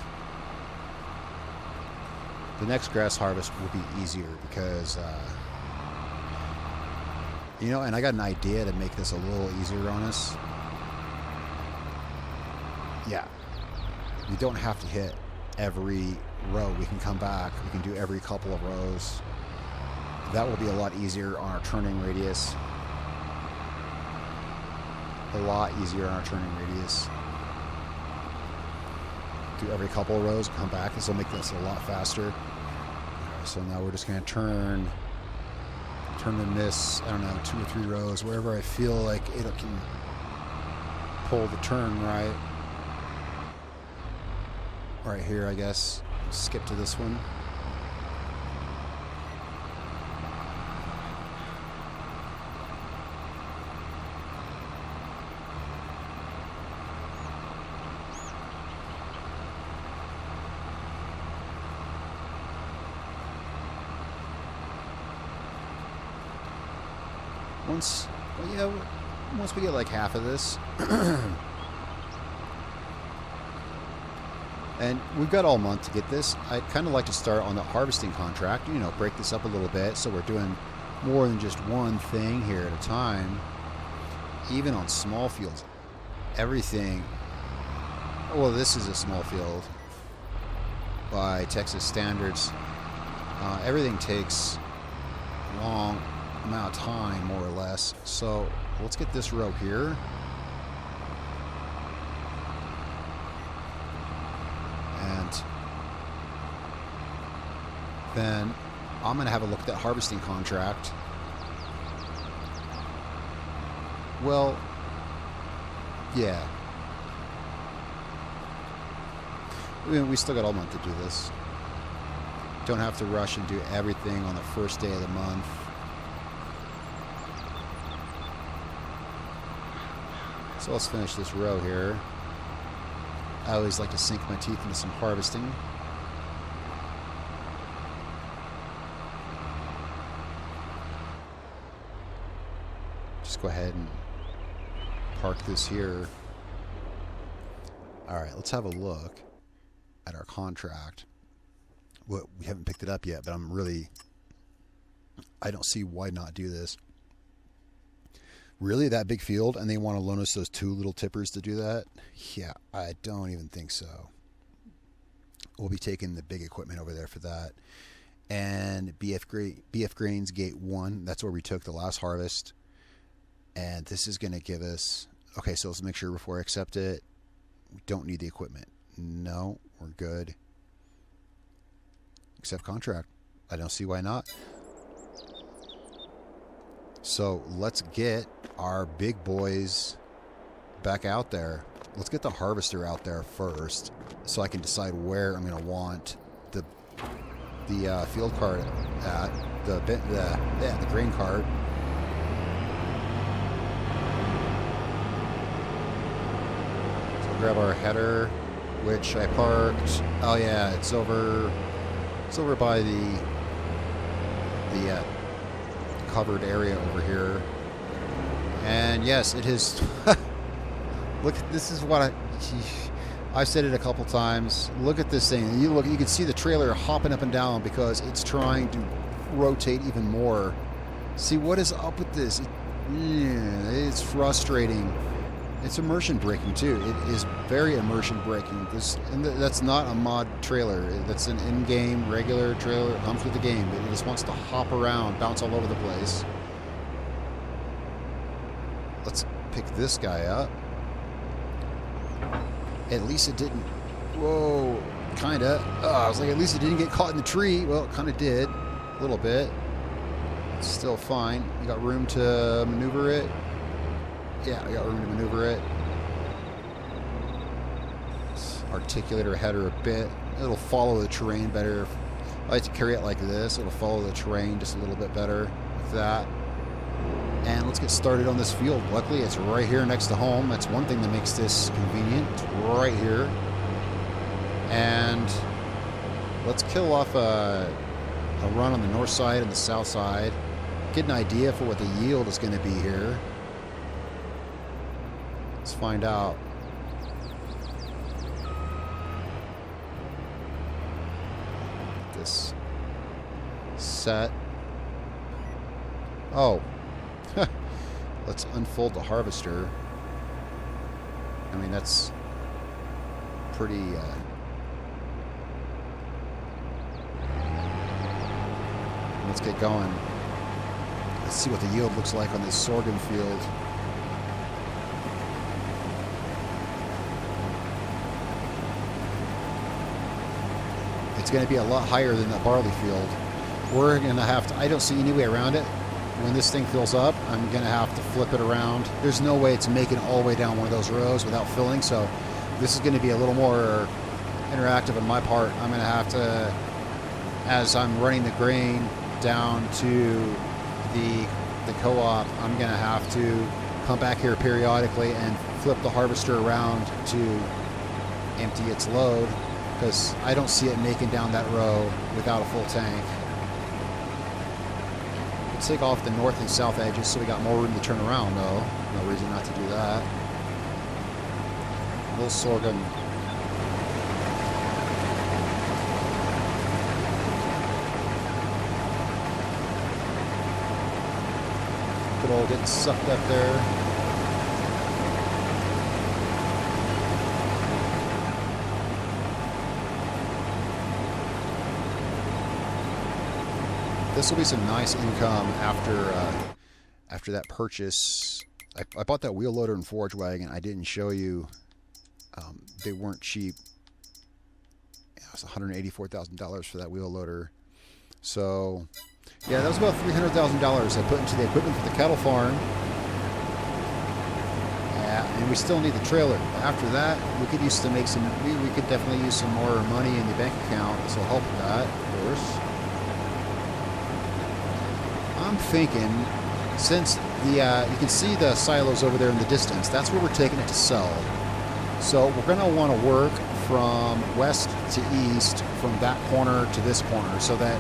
The next grass harvest will be easier because, you know, and I got an idea to make this a little easier on us. Yeah. We don't have to hit every row. We can come back. We can do every couple of rows. That will be a lot easier on our turning radius. A lot easier on our turning radius. Do every couple of rows, come back. This will make this a lot faster. Right, so now we're just going to turn and miss, I don't know, 2 or 3 rows, wherever I feel like it can pull the turn right. Right here, I guess. Skip to this one. Once we get like half of this, and we've got all month to get this. I'd kind of like to start on the harvesting contract, you know, break this up a little bit so we're doing more than just one thing here at a time. Even on small fields, everything, well, this is a small field by Texas standards. Everything takes a long amount of time, more or less. So let's get this row here. And then I'm going to have a look at that harvesting contract. Well, yeah. We still got all month to do this. Don't have to rush and do everything on the first day of the month. So let's finish this row here. I always like to sink my teeth into some harvesting. Just go ahead and park this here. All right, let's have a look at our contract. Well, we haven't picked it up yet, but I don't see why not do this. Really, that big field, and they want to loan us those 2 little tippers to do that? Yeah, I don't even think so. We'll be taking the big equipment over there for that. And BF Grains Gate 1, that's where we took the last harvest. And this is going to give us... Okay, so let's make sure before I accept it, we don't need the equipment. No, we're good. Accept contract. I don't see why not. So let's get our big boys back out there. Let's get the harvester out there first so I can decide where I'm going to want the field cart at, the grain cart. So we'll grab our header, which I parked. Oh yeah, it's over by the covered area over here. And yes, it is. Look, this is what I've said it a couple times. Look at this thing. You can see the trailer hopping up and down because it's trying to rotate even more. See, what is up with this? It's frustrating. It's immersion braking too. It is very immersion braking. That's not a mod trailer. That's an in-game regular trailer. It comes with the game. It just wants to hop around, bounce all over the place. Let's pick this guy up. At least it didn't. Whoa, kinda. I was like, at least it didn't get caught in the tree. Well, it kind of did, a little bit. It's still fine. You got room to maneuver it. Yeah, I got room to maneuver it. Let's articulate our header a bit. It'll follow the terrain better. I like to carry it like this. It'll follow the terrain just a little bit better with that. And let's get started on this field. Luckily, it's right here next to home. That's one thing that makes this convenient. It's right here. And let's kill off a run on the north side and the south side. Get an idea for what the yield is going to be here. Let's find out. This set. Oh. Let's unfold the harvester. I mean, that's pretty... Let's get going. Let's see what the yield looks like on this sorghum field. It's going to be a lot higher than the barley field. We're going to have to... I don't see any way around it. When this thing fills up, I'm going to have to flip it around. There's no way it's making it all the way down one of those rows without filling, so this is going to be a little more interactive on my part. I'm going to have to, as I'm running the grain down to the co-op, I'm going to have to come back here periodically and flip the harvester around to empty its load, because I don't see it making down that row without a full tank. Let's take off the north and south edges so we got more room to turn around, though. No reason not to do that. A little sorghum. Good old getting sucked up there. This will be some nice income after that purchase. I bought that wheel loader and forage wagon. I didn't show you. They weren't cheap. It was $184,000 for that wheel loader. So, yeah, that was about $300,000 I put into the equipment for the cattle farm. Yeah, and we still need the trailer. After that, we could use to make some. We could definitely use some more money in the bank account. This will help with that, of course. I'm thinking, since the you can see the silos over there in the distance, that's where we're taking it to sell. So we're going to want to work from west to east, from that corner to this corner, so that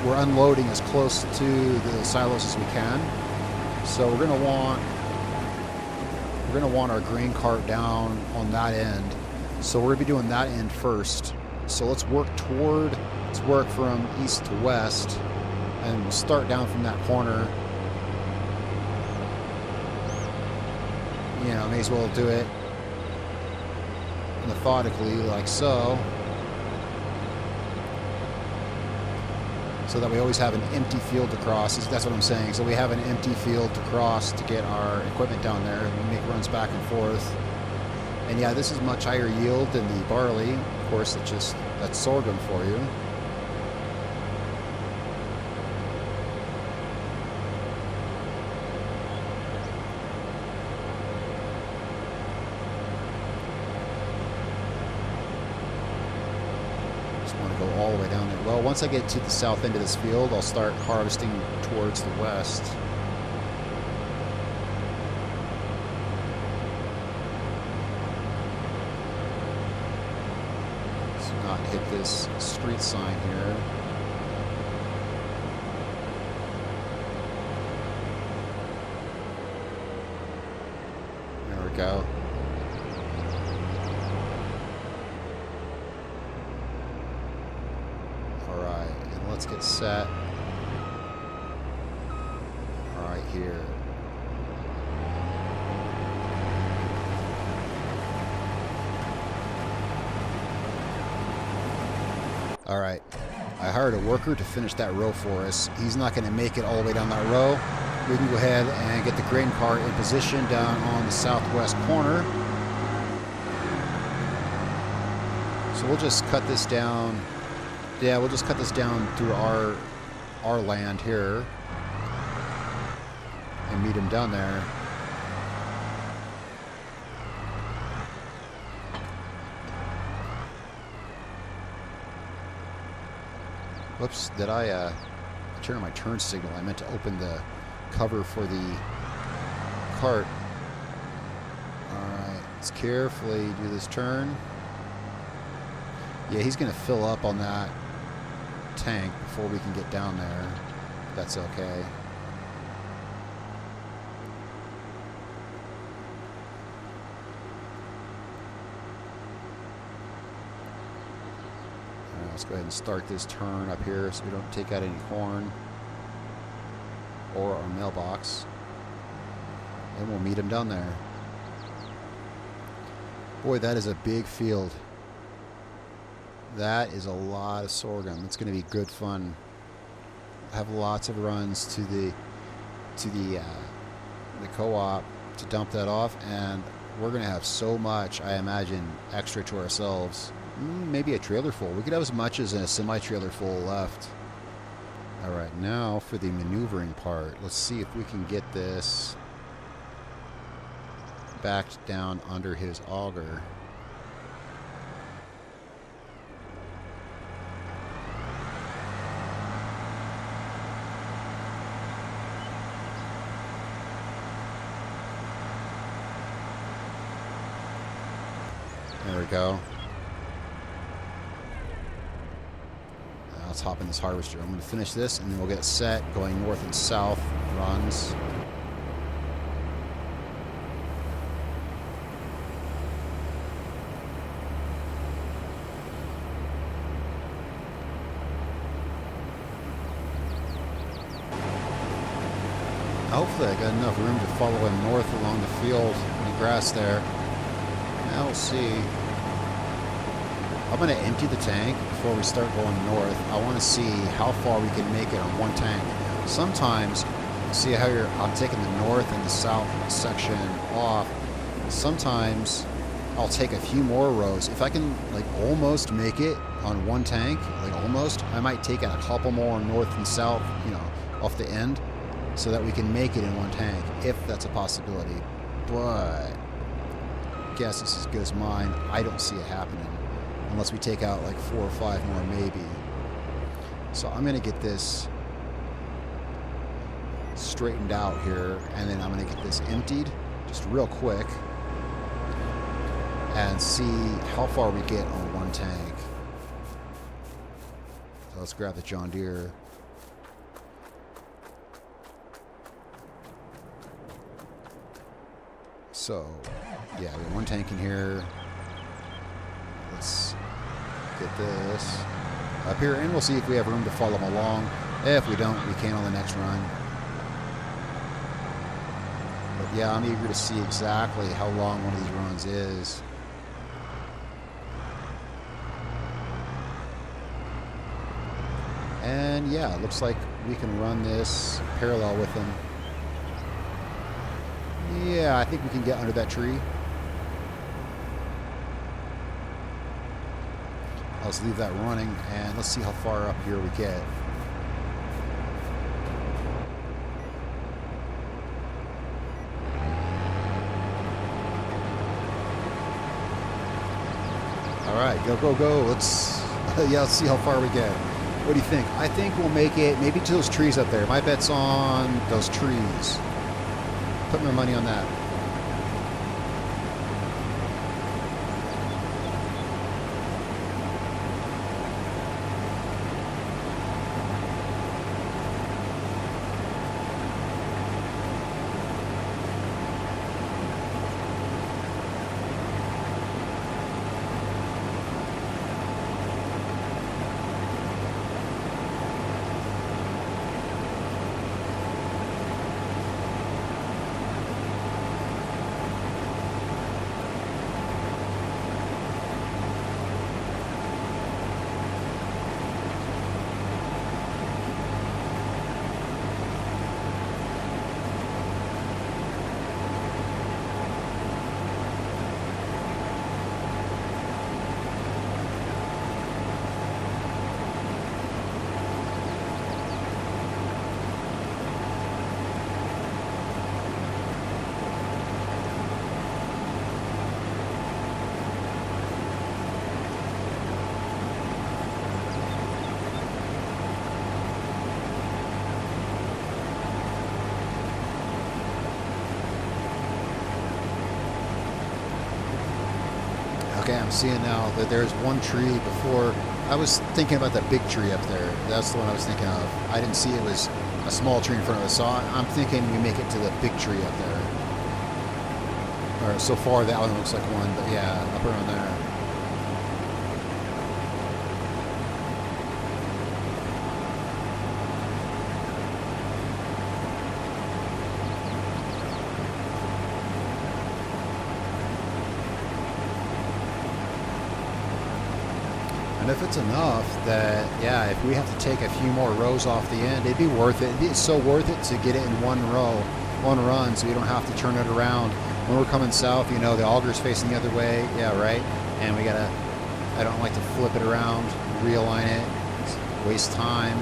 we're unloading as close to the silos as we can. So we're going to want our grain cart down on that end. So we're going to be doing that end first. So let's work from east to west. And we'll start down from that corner. You know, may as well do it methodically, like so. So that we always have an empty field to cross. That's what I'm saying. So we have an empty field to cross to get our equipment down there. And we make runs back and forth. And yeah, this is much higher yield than the barley. Of course, that's sorghum for you. All the way down there. Well, once I get to the south end of this field, I'll start harvesting towards the west. So not hit this street sign here. There we go. Let's get set. All right, here. All right, I hired a worker to finish that row for us. He's not going to make it all the way down that row. We can go ahead and get the grain cart in position down on the southwest corner. So we'll just cut this down. Yeah, we'll just cut this down through our land here and meet him down there. Whoops, did I turn on my turn signal? I meant to open the cover for the cart. Alright, let's carefully do this turn. Yeah, he's going to fill up on that tank before we can get down there. That's okay. Let's go ahead and start this turn up here so we don't take out any corn or our mailbox. And we'll meet him down there. Boy, that is a big field. That is a lot of sorghum. It's going to be good fun. I have lots of runs to the co-op to dump that off, and we're going to have so much, I imagine, extra to ourselves. Maybe a trailer full. We could have as much as a semi-trailer full left. All right, now for the maneuvering part. Let's see if we can get this backed down under his auger. There we go. Let's hop in this harvester. I'm going to finish this and then we'll get set going north and south runs. Hopefully I got enough room to follow him north along the field and the grass there. Now we'll see. I'm going to empty the tank before we start going north. I want to see how far we can make it on one tank. Sometimes, see how I'm taking the north and the south section off. Sometimes I'll take a few more rows. If I can like almost make it on one tank, like almost, I might take a couple more north and south, you know, off the end, so that we can make it in one tank, if that's a possibility. But guess it's as good as mine. I don't see it happening. Unless we take out like 4 or 5 more, maybe. So I'm going to get this straightened out here, and then I'm going to get this emptied just real quick and see how far we get on one tank. So let's grab the John Deere. So, yeah, we have one tank in here. Let's get this up here, and we'll see if we have room to follow them along. If we don't, we can on the next run. But yeah, I'm eager to see exactly how long one of these runs is. And yeah, it looks like we can run this parallel with them. Yeah, I think we can get under that tree. Let's leave that running, and let's see how far up here we get. All right, go, go, go. Let's see how far we get. What do you think? I think we'll make it maybe to those trees up there. My bet's on those trees. Put my money on that. I'm seeing now that there's one tree before. I was thinking about that big tree up there. That's the one I was thinking of. I didn't see it was a small tree in front of us, so I'm thinking we make it to the big tree up there. Or so far that one looks like one, but yeah, up around there. And if it's enough that, yeah, if we have to take a few more rows off the end, it'd be worth it. It's so worth it to get it in one row, one run, so you don't have to turn it around. When we're coming south, you know, the auger's facing the other way. Yeah, right? And we gotta, I don't like to flip it around, realign it, waste time.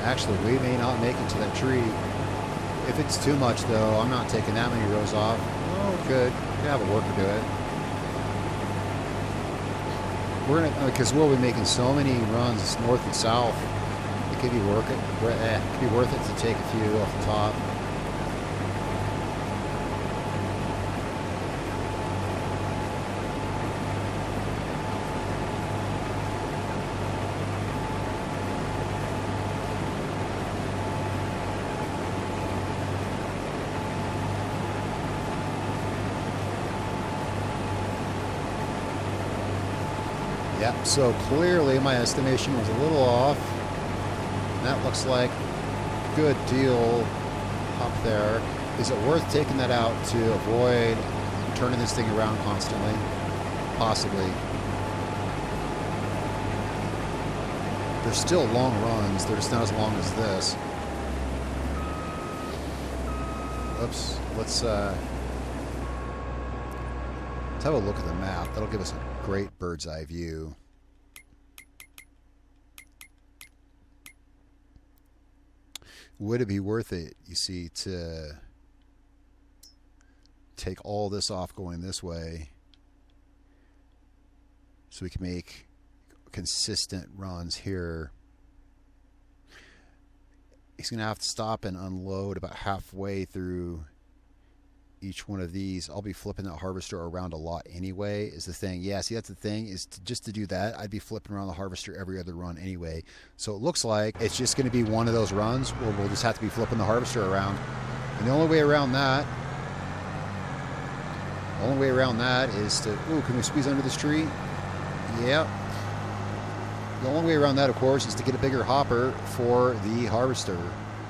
Actually, we may not make it to that tree. If it's too much, though, I'm not taking that many rows off. Oh, good. We have a worker do it. We're gonna, because we'll be making so many runs north and south. It could be worth it. It could be worth it to take a few off the top. Yep, so clearly my estimation was a little off. That looks like a good deal up there. Is it worth taking that out to avoid turning this thing around constantly? Possibly. They're still long runs. They're just not as long as this. Oops. Let's have a look at the map. That'll give us a great bird's eye view. Would it be worth it, you see, to take all this off going this way so we can make consistent runs here? He's going to have to stop and unload about halfway through each one of these. I'll be flipping that harvester around a lot anyway, is the thing. Yeah, see, that's the thing, is just to do that, I'd be flipping around the harvester every other run anyway. So it looks like it's just going to be one of those runs where we'll just have to be flipping the harvester around. And the only way around that, is to, ooh, can we squeeze under this tree? Yeah. The only way around that, of course, is to get a bigger hopper for the harvester.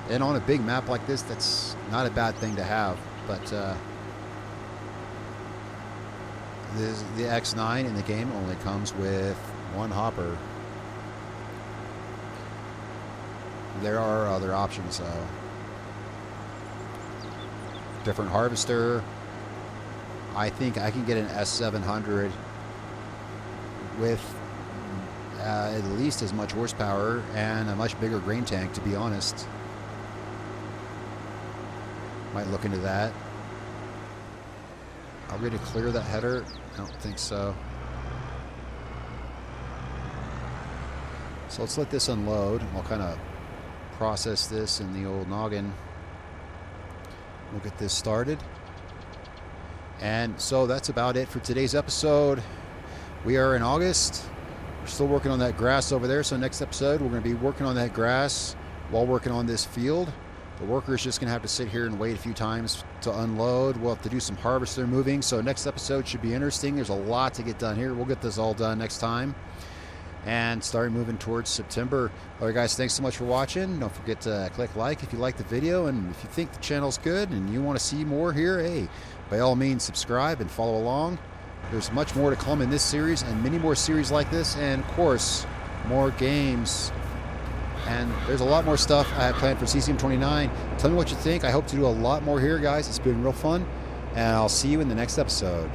And on a big map like this, that's not a bad thing to have. But the X9 in the game only comes with one hopper. There are other options, though. Different harvester. I think I can get an S700 with at least as much horsepower and a much bigger grain tank, to be honest. Might look into that. Are we to clear that header? I don't think so. So let's let this unload. We'll kind of process this in the old noggin. We'll get this started. And so that's about it for today's episode. We are in August. We're still working on that grass over there. So next episode, we're going to be working on that grass while working on this field. The worker is just going to have to sit here and wait a few times to unload. We'll have to do some harvester moving. So next episode should be interesting. There's a lot to get done here. We'll get this all done next time and start moving towards September. All right, guys, thanks so much for watching. Don't forget to click like if you like the video. And if you think the channel's good and you want to see more here, hey, by all means, subscribe and follow along. There's much more to come in this series and many more series like this. And, of course, more games. And there's a lot more stuff I have planned for CCM29. Tell me what you think. I hope to do a lot more here, guys. It's been real fun. And I'll see you in the next episode.